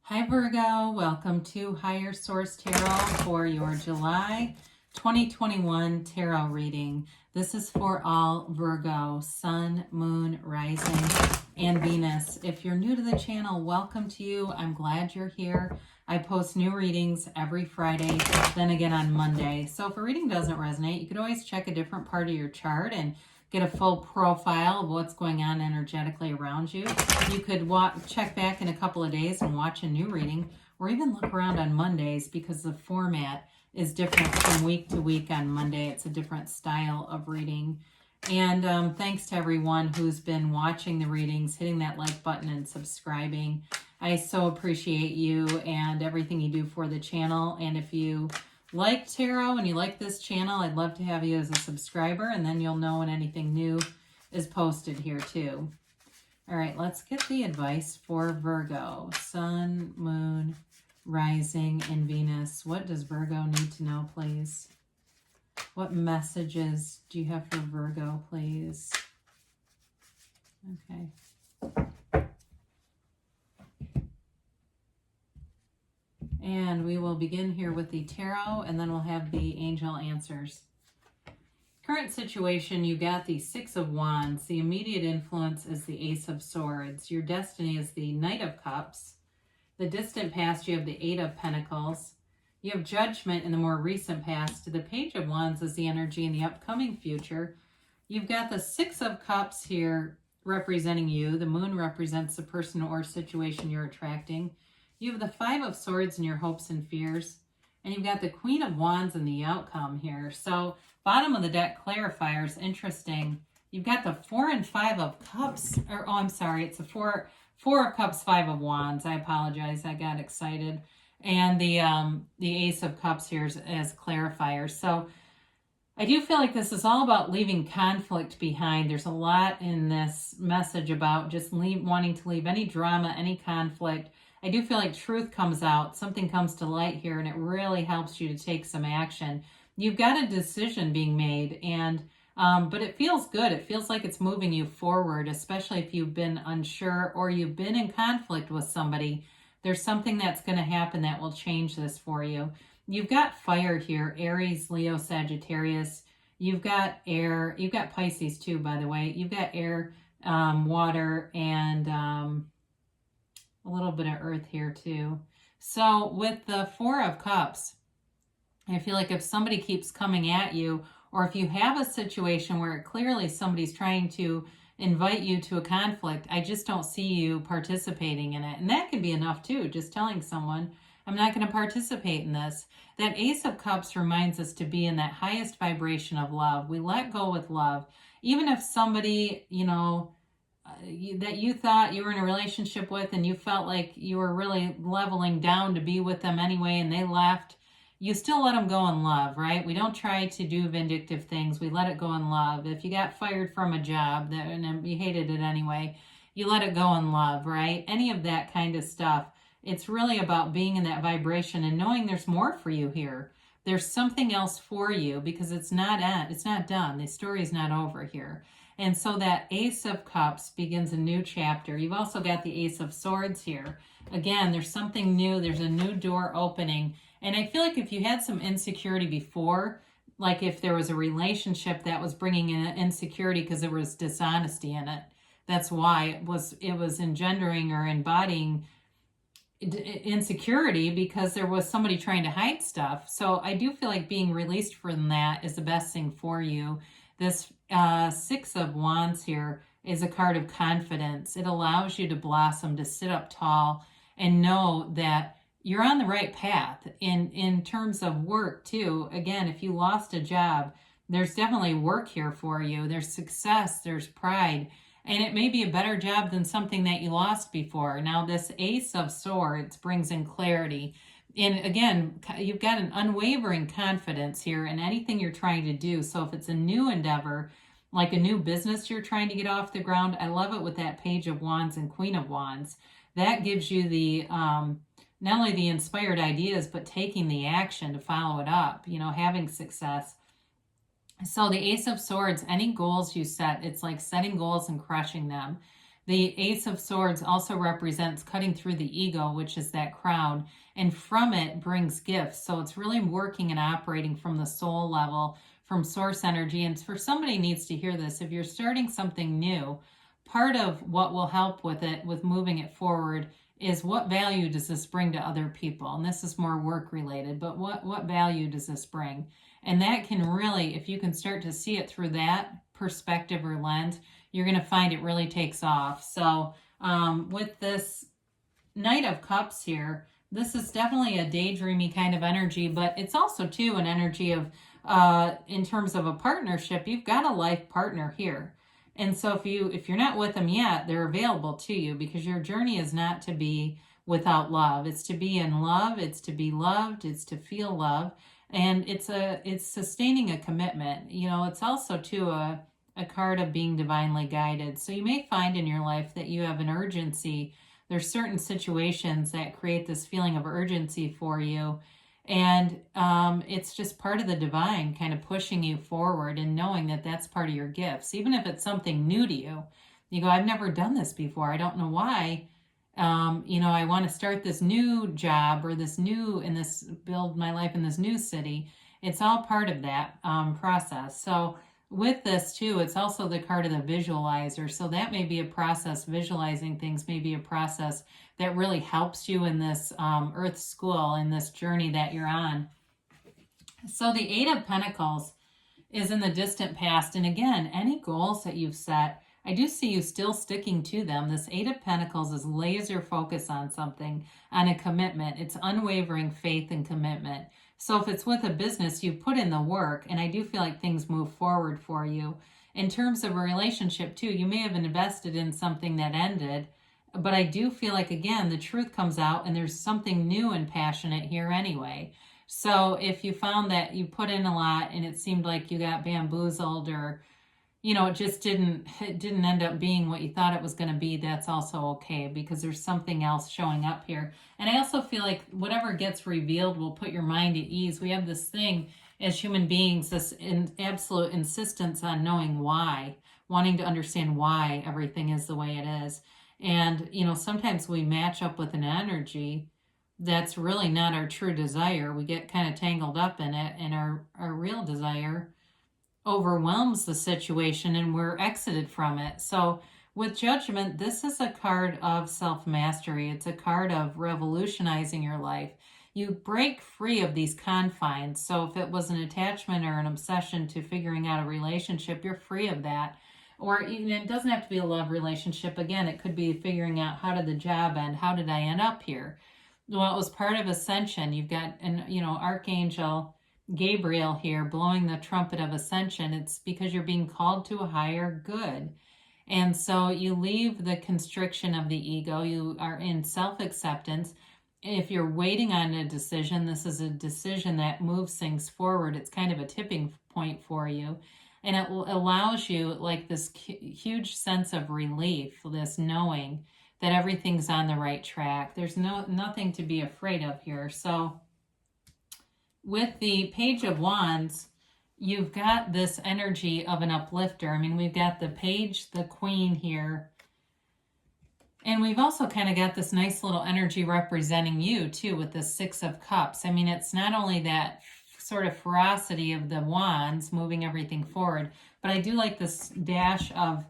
Hi Virgo, welcome to Higher Source Tarot for your July 2021 tarot reading. This is for all Virgo, Sun, Moon, Rising, and Venus. If you're new to the channel, welcome to you. I'm glad you're here. I post new readings every Friday, then again on Monday. So if a reading doesn't resonate, you could always check a different part of your chart and get a full profile of what's going on energetically around you. You could check back in a couple of days and watch a new reading, or even look around on Mondays because the format is different from week to week on Monday. It's a different style of reading. And thanks to everyone who's been watching the readings, hitting that like button and subscribing. I so appreciate you and everything you do for the channel. And if you like tarot and you like this channel, I'd love to have you as a subscriber, and then you'll know when anything new is posted here too. All right, let's get the advice for Virgo, Sun, Moon, Rising, and Venus. What does Virgo need to know, please? What messages do you have for Virgo, please? Okay. And we will begin here with the tarot, and then we'll have the angel answers. Current situation, you got the Six of Wands. The immediate influence is the Ace of Swords. Your destiny is the Knight of Cups. The distant past, you have the Eight of Pentacles. You have Judgment in the more recent past. The Page of Wands is the energy in the upcoming future. You've got the Six of Cups here representing you. The Moon represents the person or situation you're attracting. You have the Five of Swords in your hopes and fears. And you've got the Queen of Wands in the outcome here. So bottom of the deck clarifiers, interesting. You've got the Four and Five of Cups. It's a Four of Cups, Five of Wands. I apologize. I got excited. And the Ace of Cups here as clarifiers. So I do feel like this is all about leaving conflict behind. There's a lot in this message about just wanting to leave any drama, any conflict. I do feel like truth comes out, something comes to light here, and it really helps you to take some action. You've got a decision being made, and but it feels good. It feels like it's moving you forward, especially if you've been unsure or you've been in conflict with somebody. There's something that's going to happen that will change this for you. You've got fire here, Aries, Leo, Sagittarius. You've got air. You've got Pisces too, by the way. You've got air, water, and a little bit of earth here too. So with the Four of Cups, I feel like if somebody keeps coming at you, or if you have a situation where clearly somebody's trying to invite you to a conflict, I just don't see you participating in it. And that could be enough too, just telling someone, I'm not going to participate in this. That Ace of Cups reminds us to be in that highest vibration of love. We let go with love. Even if somebody, that you thought you were in a relationship with and you felt like you were really leveling down to be with them anyway and they left, you still let them go in love, right? We don't try to do vindictive things. We let it go in love. If you got fired from a job and you hated it anyway, you let it go in love, right? Any of that kind of stuff. It's really about being in that vibration and knowing there's more for you here. There's something else for you because it's not done. The story is not over here. And so that Ace of Cups begins a new chapter. You've also got the Ace of Swords here. Again, there's something new. There's a new door opening. And I feel like if you had some insecurity before, like if there was a relationship that was bringing in insecurity because there was dishonesty in it, that's why it was engendering or embodying insecurity because there was somebody trying to hide stuff. So I do feel like being released from that is the best thing for you. This Six of Wands here is a card of confidence. It allows you to blossom, to sit up tall and know that you're on the right path in terms of work too. Again, if you lost a job, there's definitely work here for you. There's success, there's pride, and it may be a better job than something that you lost before. Now this Ace of Swords brings in clarity. And again, you've got an unwavering confidence here in anything you're trying to do. So if it's a new endeavor, like a new business you're trying to get off the ground, I love it with that Page of Wands and Queen of Wands. That gives you the, not only the inspired ideas, but taking the action to follow it up, having success. So the Ace of Swords, any goals you set, it's like setting goals and crushing them. The Ace of Swords also represents cutting through the ego, which is that crown, and from it brings gifts. So it's really working and operating from the soul level, from source energy. And for somebody needs to hear this, if you're starting something new, part of what will help with it, with moving it forward, is what value does this bring to other people? And this is more work related, but what value does this bring? And that can really, if you can start to see it through that perspective or lens, you're going to find it really takes off. So with this Knight of Cups here, this is definitely a daydreamy kind of energy, but it's also too an energy of, in terms of a partnership, you've got a life partner here. And so if you're not with them yet, they're available to you, because your journey is not to be without love. It's to be in love. It's to be loved. It's to feel love. And it's sustaining a commitment. You know, it's also too a card of being divinely guided. So you may find in your life that you have an urgency. There's certain situations that create this feeling of urgency for you. And it's just part of the divine kind of pushing you forward and knowing that that's part of your gifts. Even if it's something new to you, you go, I've never done this before. I don't know why. You know, I want to start this new job or build my life in this new city. It's all part of that process. So with this too, it's also the card of the visualizer. So that may be a process. Visualizing things may be a process that really helps you in this earth school, in this journey that you're on. So the Eight of Pentacles is in the distant past. And again, any goals that you've set, I do see you still sticking to them. This Eight of Pentacles is laser focus on something, on a commitment. It's unwavering faith and commitment. So if it's with a business, you put in the work, and I do feel like things move forward for you. In terms of a relationship too, you may have invested in something that ended, but I do feel like, again, the truth comes out and there's something new and passionate here anyway. So if you found that you put in a lot and it seemed like you got bamboozled, or you know, it didn't end up being what you thought it was going to be, that's also okay, because there's something else showing up here. And I also feel like whatever gets revealed will put your mind at ease. We have this thing as human beings, this absolute insistence on knowing why, wanting to understand why everything is the way it is. And, you know, sometimes we match up with an energy that's really not our true desire. We get kind of tangled up in it, and our real desire overwhelms the situation and we're exited from it. So with Judgment, this is a card of self-mastery. It's a card of revolutionizing your life. You break free of these confines. So if it was an attachment or an obsession to figuring out a relationship, you're free of that. Or even, it doesn't have to be a love relationship. Again, it could be figuring out, how did the job end? How did I end up here? Well, it was part of Ascension. You've got, Archangel Gabriel here blowing the trumpet of Ascension. It's because you're being called to a higher good. And so you leave the constriction of the ego. You are in self-acceptance. If you're waiting on a decision, this is a decision that moves things forward. It's kind of a tipping point for you. And it allows you like this huge sense of relief, this knowing that everything's on the right track. There's nothing to be afraid of here. So with the Page of Wands, you've got this energy of an uplifter. I mean, we've got the Page, the Queen here. And we've also kind of got this nice little energy representing you too, with the Six of Cups. I mean, it's not only that sort of ferocity of the wands moving everything forward, but I do like this dash of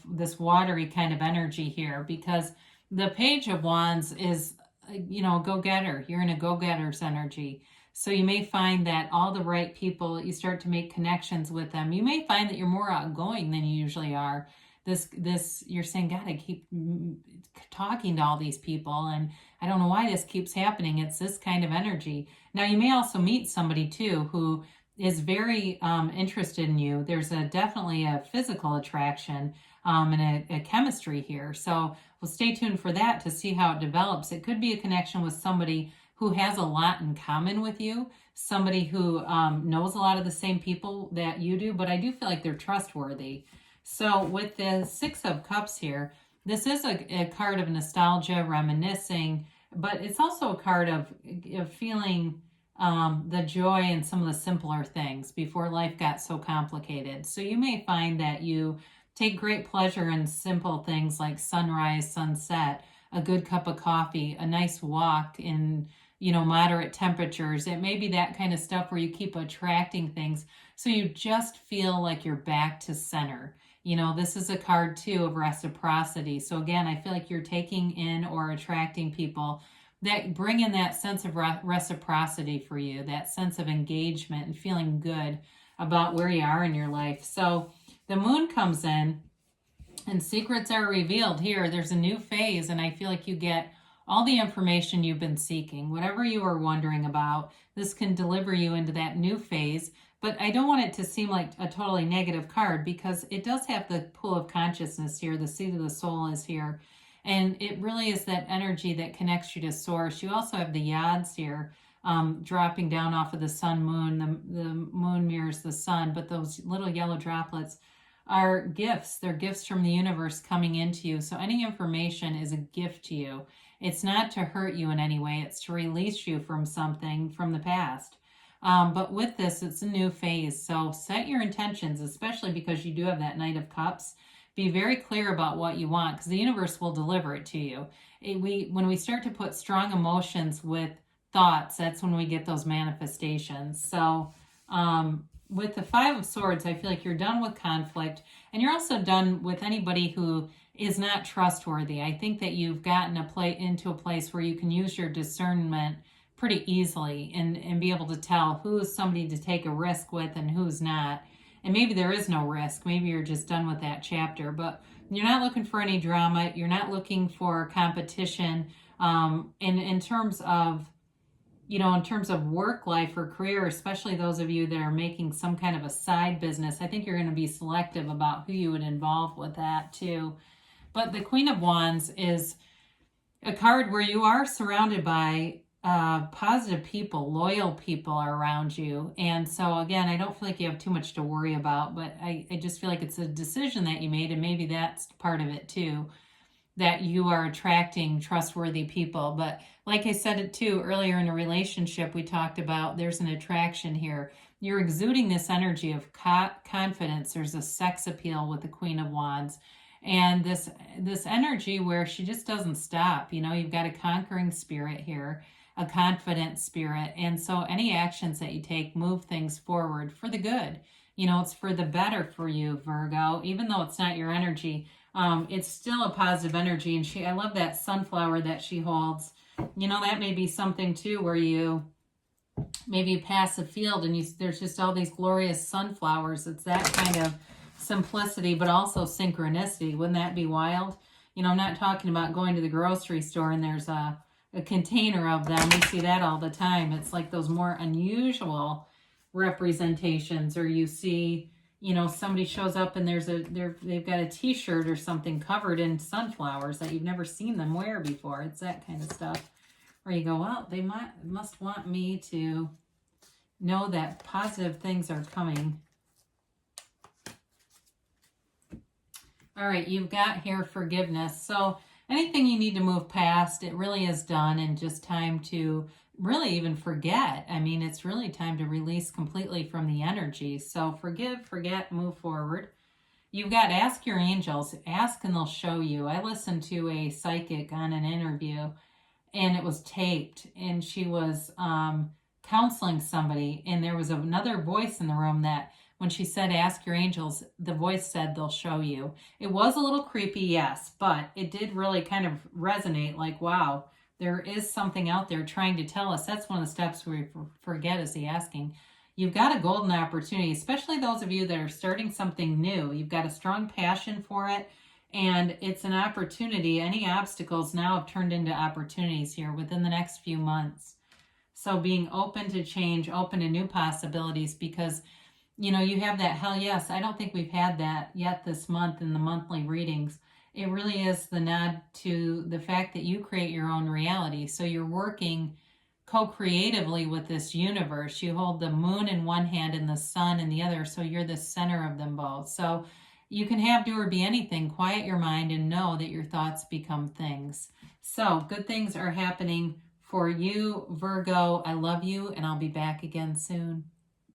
this watery kind of energy here, because the Page of Wands is, go-getter. You're in a go-getter's energy. So you may find that all the right people, you start to make connections with them. You may find that you're more outgoing than you usually are. You're saying, God, I keep talking to all these people and I don't know why this keeps happening. It's this kind of energy. Now you may also meet somebody too who is very interested in you. There's definitely a physical attraction and a chemistry here. So we'll stay tuned for that to see how it develops. It could be a connection with somebody who has a lot in common with you, somebody who knows a lot of the same people that you do, but I do feel like they're trustworthy. So with the Six of Cups here, this is a card of nostalgia, reminiscing, but it's also a card of feeling the joy in some of the simpler things before life got so complicated. So you may find that you take great pleasure in simple things like sunrise, sunset, a good cup of coffee, a nice walk in, moderate temperatures. It may be that kind of stuff where you keep attracting things so you just feel like you're back to center. This is a card too of reciprocity. So again, I feel like you're taking in or attracting people that bring in that sense of reciprocity for you, that sense of engagement and feeling good about where you are in your life. So the moon comes in and secrets are revealed here. There's a new phase, and I feel like you get all the information you've been seeking. Whatever you were wondering about, this can deliver you into that new phase. But I don't want it to seem like a totally negative card, because it does have the pool of consciousness here. The seat of the soul is here. And it really is that energy that connects you to source. You also have the yads here dropping down off of the sun moon. The moon mirrors the sun, but those little yellow droplets are gifts. They're gifts from the universe coming into you. So any information is a gift to you. It's not to hurt you in any way. It's to release you from something from the past. But with this, it's a new phase. So set your intentions, especially because you do have that Knight of Cups. Be very clear about what you want, because the universe will deliver it to you. When we start to put strong emotions with thoughts, that's when we get those manifestations. So with the Five of Swords, I feel like you're done with conflict, and you're also done with anybody who is not trustworthy. I think that you've gotten into a place where you can use your discernment pretty easily and be able to tell who's somebody to take a risk with and who's not. And maybe there is no risk. Maybe you're just done with that chapter, but you're not looking for any drama. You're not looking for competition. In terms of, in terms of work life or career, especially those of you that are making some kind of a side business, I think you're going to be selective about who you would involve with that too. But the Queen of Wands is a card where you are surrounded by positive people, loyal people are around you. And so again, I don't feel like you have too much to worry about, but I just feel like it's a decision that you made, and maybe that's part of it too, that you are attracting trustworthy people. But like I said it too earlier in a relationship, we talked about there's an attraction here. You're exuding this energy of confidence. There's a sex appeal with the Queen of Wands. And this energy where she just doesn't stop. You've got a conquering spirit here, a confident spirit. And so any actions that you take move things forward for the good. It's for the better for you, Virgo. Even though it's not your energy, it's still a positive energy. And I love that sunflower that she holds. That may be something too where you maybe pass a field and there's just all these glorious sunflowers. It's that kind of simplicity, but also synchronicity. Wouldn't that be wild? I'm not talking about going to the grocery store and there's a container of them. We see that all the time. It's like those more unusual representations, or you see, somebody shows up and they've got a t-shirt or something covered in sunflowers that you've never seen them wear before. It's that kind of stuff where you go, well, they must want me to know that positive things are coming. All right, you've got here forgiveness. So anything you need to move past, it really is done, and just time to really even forget. I mean, it's really time to release completely from the energy. So forgive, forget, move forward. You've got ask your angels. Ask and they'll show you. I listened to a psychic on an interview, and it was taped, and she was counseling somebody, and there was another voice in the room that when she said, ask your angels, the voice said, they'll show you. It was a little creepy, yes, but it did really kind of resonate like, wow, there is something out there trying to tell us. That's one of the steps we forget is the asking. You've got a golden opportunity, especially those of you that are starting something new. You've got a strong passion for it, and it's an opportunity. Any obstacles now have turned into opportunities here within the next few months. So being open to change, open to new possibilities, because you have that hell yes. I don't think we've had that yet this month in the monthly readings. It really is the nod to the fact that you create your own reality. So you're working co-creatively with this universe. You hold the moon in one hand and the sun in the other. So you're the center of them both. So you can have, do, or be anything. Quiet your mind and know that your thoughts become things. So good things are happening for you, Virgo. I love you, and I'll be back again soon.